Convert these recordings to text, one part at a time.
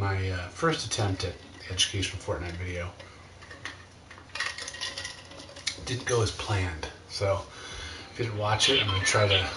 my first attempt at the educational Fortnite video didn't go as planned. So if you didn't watch it, I'm going to try to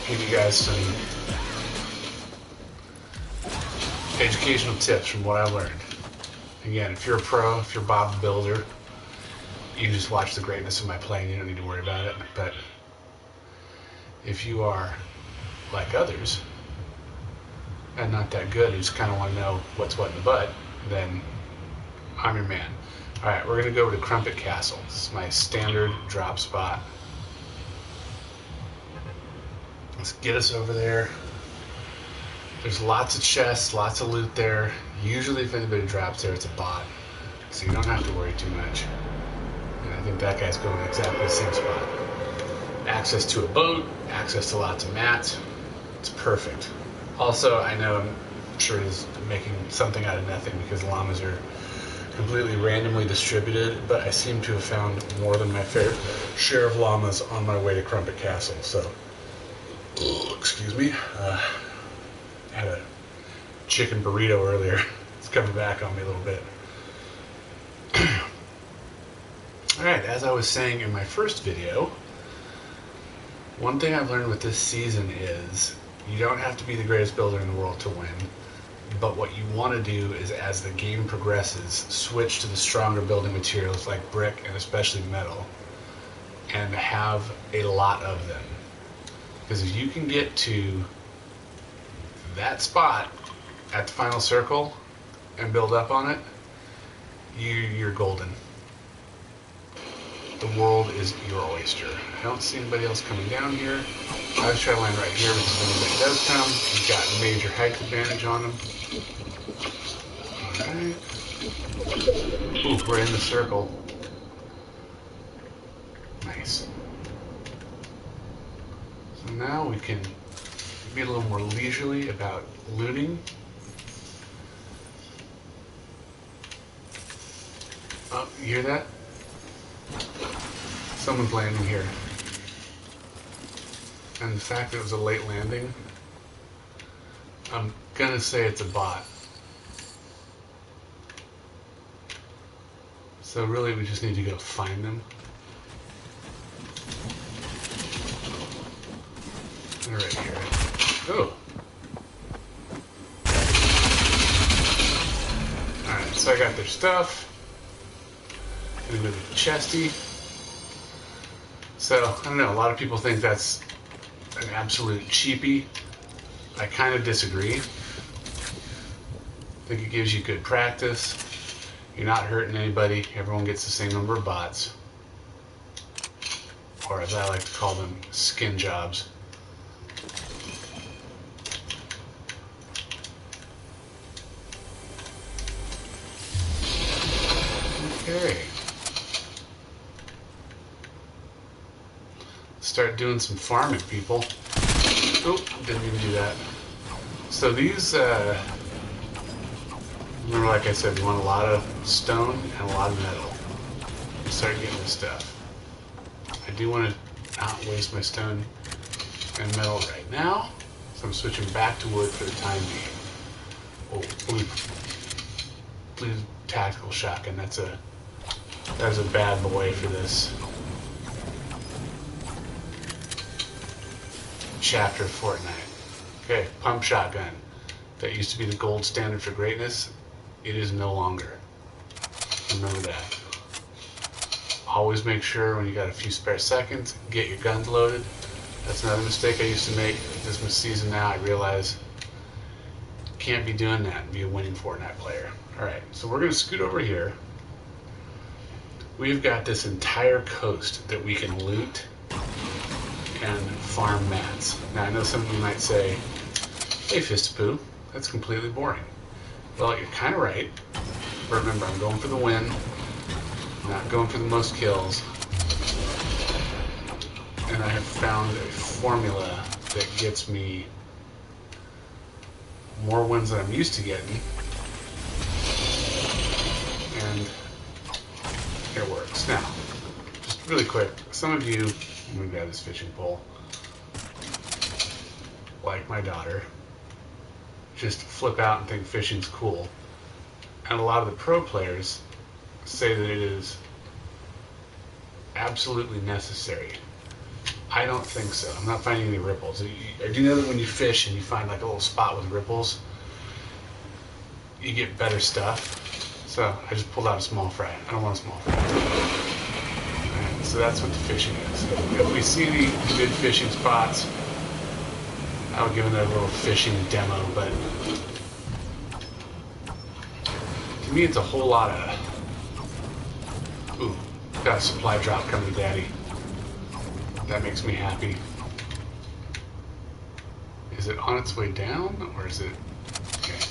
give you guys some educational tips from what I learned. Again, if you're a pro, if you're Bob the Builder, you just watch the greatness of my playing. You don't need to worry about it. But if you are like others and not that good, and just kind of want to know what's what in the butt, then I'm your man. All right, we're going to go over to Crumpet Castle. This is my standard drop spot. Let's get us over there. There's lots of chests, lots of loot there. Usually if anybody drops there, it's a bot. So you don't have to worry too much. And I think that guy's going exactly the same spot. Access to a boat, access to lots of mats. It's perfect. Also, I know I'm sure he's making something out of nothing because llamas are completely randomly distributed, but I seem to have found more than my fair share of llamas on my way to Crumpet Castle. So, excuse me. I had a chicken burrito earlier. It's coming back on me a little bit. Alright, as I was saying in my first video, one thing I've learned with this season is you don't have to be the greatest builder in the world to win, but what you want to do is, as the game progresses, switch to the stronger building materials like brick and especially metal, and have a lot of them. Because if you can get to that spot at the final circle and build up on it, you're golden. The world is your oyster. I don't see anybody else coming down here. I was trying to land right here because if anybody does come, you've got a major height advantage on them. Alright. Ooh, we're in the circle. Nice. So now we can be a little more leisurely about looting. Oh, you hear that? Someone's landing here. And the fact that it was a late landing, I'm gonna say it's a bot. So really we just need to go find them. They're right here. Oh. Alright, so I got their stuff. Gonna go to the chesty. So, I don't know, a lot of people think that's an absolute cheapie. I kind of disagree. I think it gives you good practice. You're not hurting anybody. Everyone gets the same number of bots. Or as I like to call them, skin jobs. Okay. Start doing some farming, people. Oh, didn't even do that. So these, remember, like I said, you want a lot of stone and a lot of metal. Start getting this stuff. I do want to not waste my stone and metal right now, so I'm switching back to wood for the time being. Oh, please, tactical shotgun. That's a bad boy for this chapter of Fortnite. Okay, pump shotgun. That used to be the gold standard for greatness. It is no longer. Remember that. Always make sure when you got a few spare seconds, get your guns loaded. That's another mistake I used to make this season. Now I realize can't be doing that and be a winning Fortnite player. Alright, so we're going to scoot over here. We've got this entire coast that we can loot and farm mats. Now I know some of you might say, hey Fistapoo, that's completely boring. Well, you're kind of right. But remember, I'm going for the win, not going for the most kills. And I have found a formula that gets me more wins than I'm used to getting. And it works. Now, just really quick, some of you, I'm going to grab this fishing pole. like my daughter, just flip out and think fishing's cool. And a lot of the pro players say that it is absolutely necessary. I don't think so. I'm not finding any ripples. I do know that when you fish and you find like a little spot with ripples, you get better stuff. So I just pulled out a small fry. I don't want a small fry. Alright, so that's what the fishing is. If we see any good fishing spots, I'll give it a little fishing demo, but to me it's a whole lot of... Ooh, got a supply drop coming to Daddy. That makes me happy. Is it on its way down, or is it... Okay.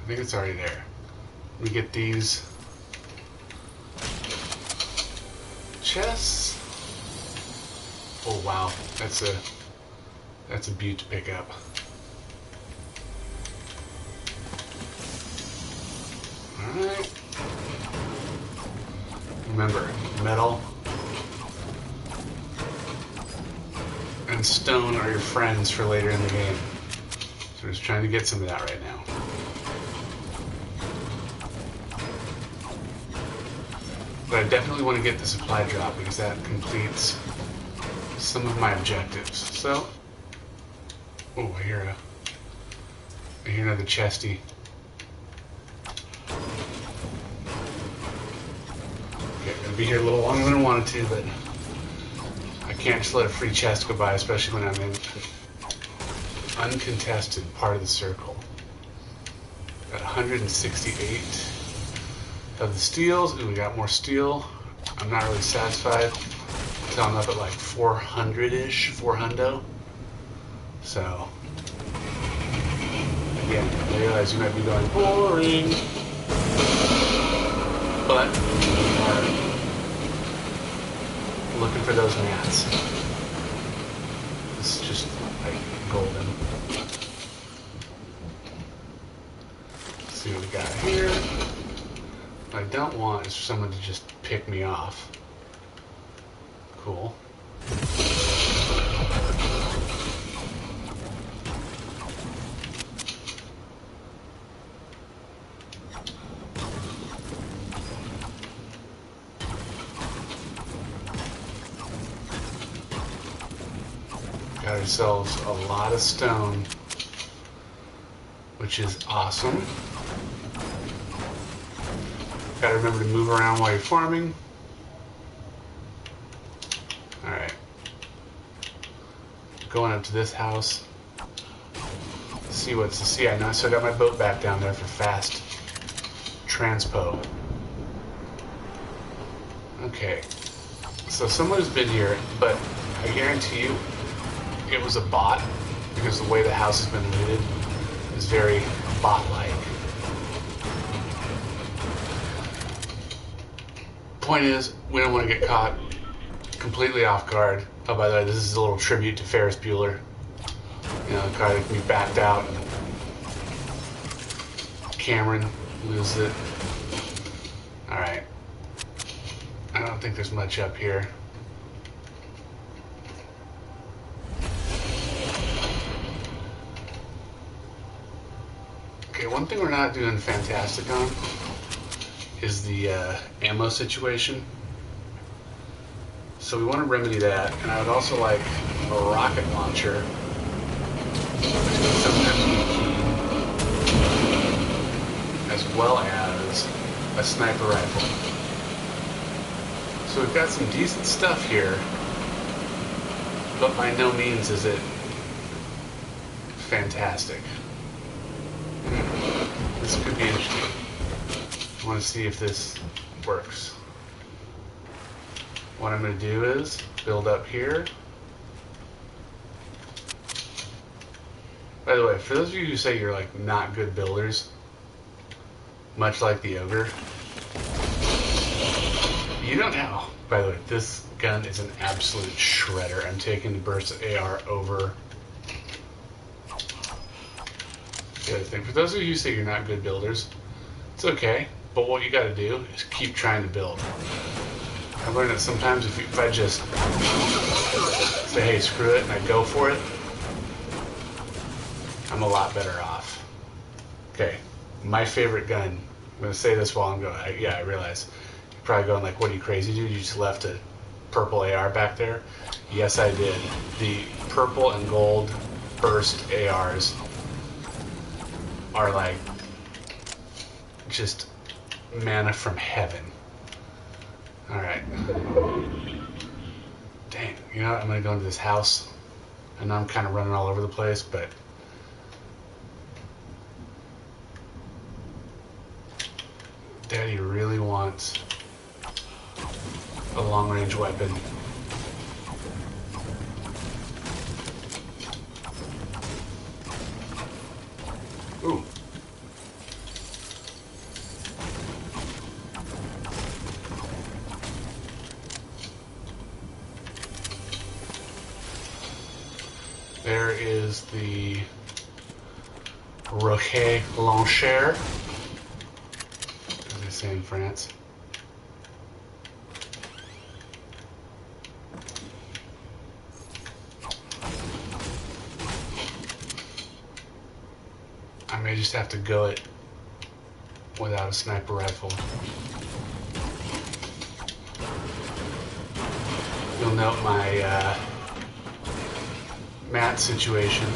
I think it's already there. We get these chests. Oh wow, that's a beaut to pick up. Alright. Remember, metal and stone are your friends for later in the game. So we're just trying to get some of that right now. But I definitely want to get the supply drop because that completes some of my objectives. So, oh, I hear another chesty. Okay, I'm gonna be here a little longer than I wanted to, but I can't just let a free chest go by, especially when I'm in an uncontested part of the circle. Got 168 of the steels. Ooh, we got more steel. I'm not really satisfied until I'm up at like 400-ish, 400. So, again, I realize you might be going, boring. But we are looking for those mats. This is just like golden. Let's see what we got here. What I don't want is for someone to just pick me off. Cool. Got ourselves a lot of stone, which is awesome. Gotta remember to move around while you're farming. Alright. Going up to this house. See what's to see. I know I still got my boat back down there for fast transpo. Okay. So someone has been here, but I guarantee you it was a bot because the way the house has been looted is very bot-like. Point is, we don't want to get caught completely off guard. Oh, by the way, this is a little tribute to Ferris Bueller. You know, the car that can be backed out and Cameron loses it. Alright. I don't think there's much up here. Okay, one thing we're not doing fantastic on is the ammo situation. So we want to remedy that, and I would also like a rocket launcher, which can sometimes be key, as well as a sniper rifle. So we've got some decent stuff here, but by no means is it fantastic. This could be interesting. I want to see if this works. What I'm going to do is build up here. By the way, for those of you who say you're like not good builders, much like the ogre, you don't know. By the way, this gun is an absolute shredder. I'm taking the burst AR over the other thing. For those of you who say you're not good builders, it's okay. But what you got to do is keep trying to build. I learned that sometimes if I just say, hey, screw it, and I go for it, I'm a lot better off. Okay, my favorite gun. I'm going to say this while I'm going. I realize. You're probably going like, what are you, crazy, dude? You just left a purple AR back there? Yes, I did. The purple and gold burst ARs are like just manna from heaven. Alright. Dang, you know what? I'm going to go into this house. I know I'm kind of running all over the place, but Daddy really wants a long-range weapon. Ooh. There is the Rocher Launcher, as they say in France. I may just have to go it without a sniper rifle. You'll note my mat situation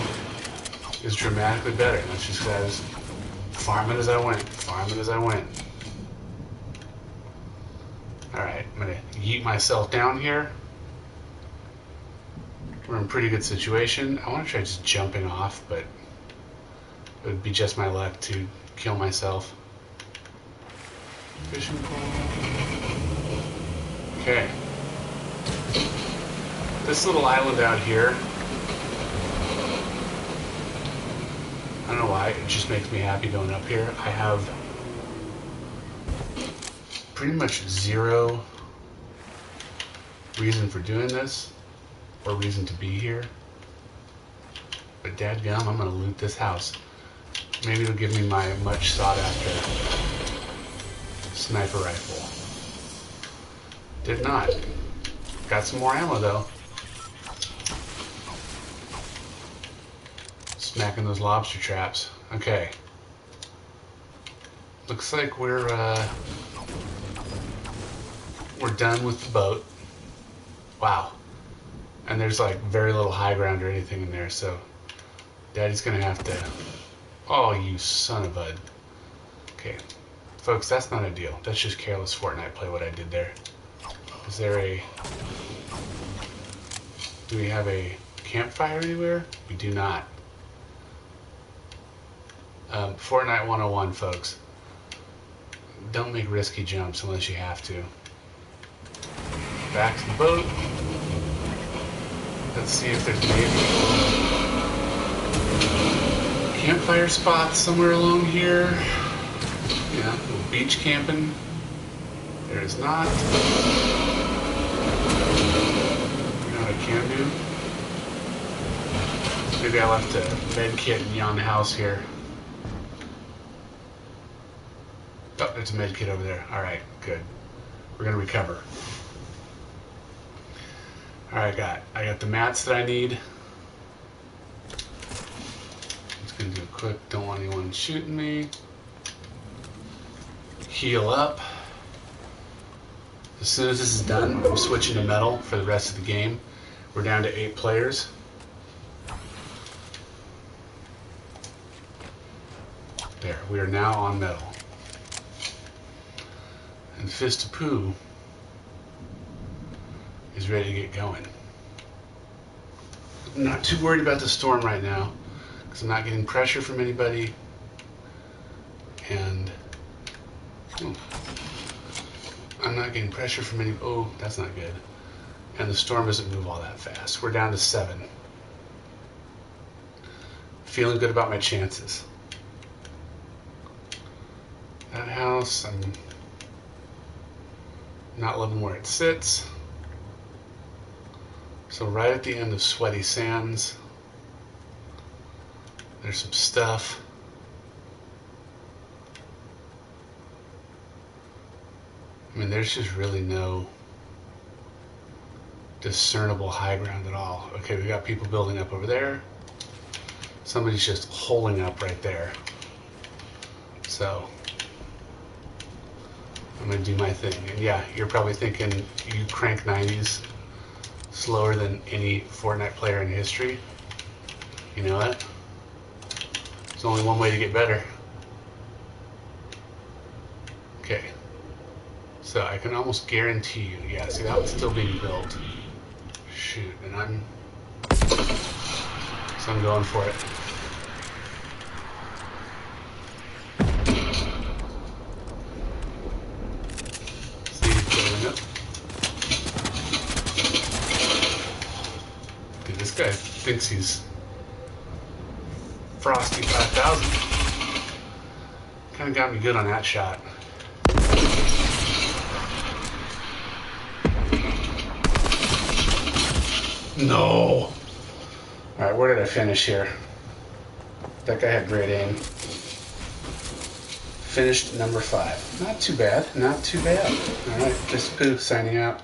is dramatically better. That's just because I was farming as I went. Alright, I'm going to yeet myself down here. We're in pretty good situation. I want to try just jumping off, but it would be just my luck to kill myself. Fishing pole. Okay. This little island out here, I don't know why, it just makes me happy going up here. I have pretty much zero reason for doing this, or reason to be here. But dadgum, I'm gonna loot this house. Maybe it'll give me my much sought after sniper rifle. Did not. Got some more ammo though. Smacking those lobster traps. Okay. Looks like we're done with the boat. Wow. And there's like very little high ground or anything in there, so Daddy's gonna have to. Oh, you son of a. Okay, folks, that's not a deal. That's just careless Fortnite play. What I did there. Is there a? Do we have a campfire anywhere? We do not. Fortnite 101, folks. Don't make risky jumps unless you have to. Back to the boat. Let's see if there's maybe campfire spots somewhere along here. Yeah, a little beach camping. There is not. You know what I can do? Maybe I left a med kit in yon house here. Oh, there's a med kit over there. Alright, good. We're gonna recover. Alright, I got the mats that I need. Just gonna do a quick, don't want anyone shooting me. Heal up. As soon as this is done, I'm switching to metal for the rest of the game. We're down to 8 players. There, we are now on metal. And Fist of Pooh is ready to get going. I'm not too worried about the storm right now because I'm not getting pressure from anybody, and I'm not getting pressure from any. Oh, that's not good. And the storm doesn't move all that fast. We're down to 7. Feeling good about my chances. That house, I'm not loving where it sits. So right at the end of Sweaty Sands, there's some stuff. I mean, there's just really no discernible high ground at all. Okay, we got people building up over there. Somebody's just holding up right there. So I'm gonna do my thing. And yeah, you're probably thinking you crank 90s slower than any Fortnite player in history. You know what? There's only one way to get better. Okay. So I can almost guarantee you, yeah, see that one's still being built. Shoot, and so I'm going for it. See, building up. Dude, this guy thinks he's Frosty 5000. Kind of got me good on that shot. No. All right, where did I finish here? That guy had great aim. Finished number 5. Not too bad. Not too bad. All right, this is Pooh signing out.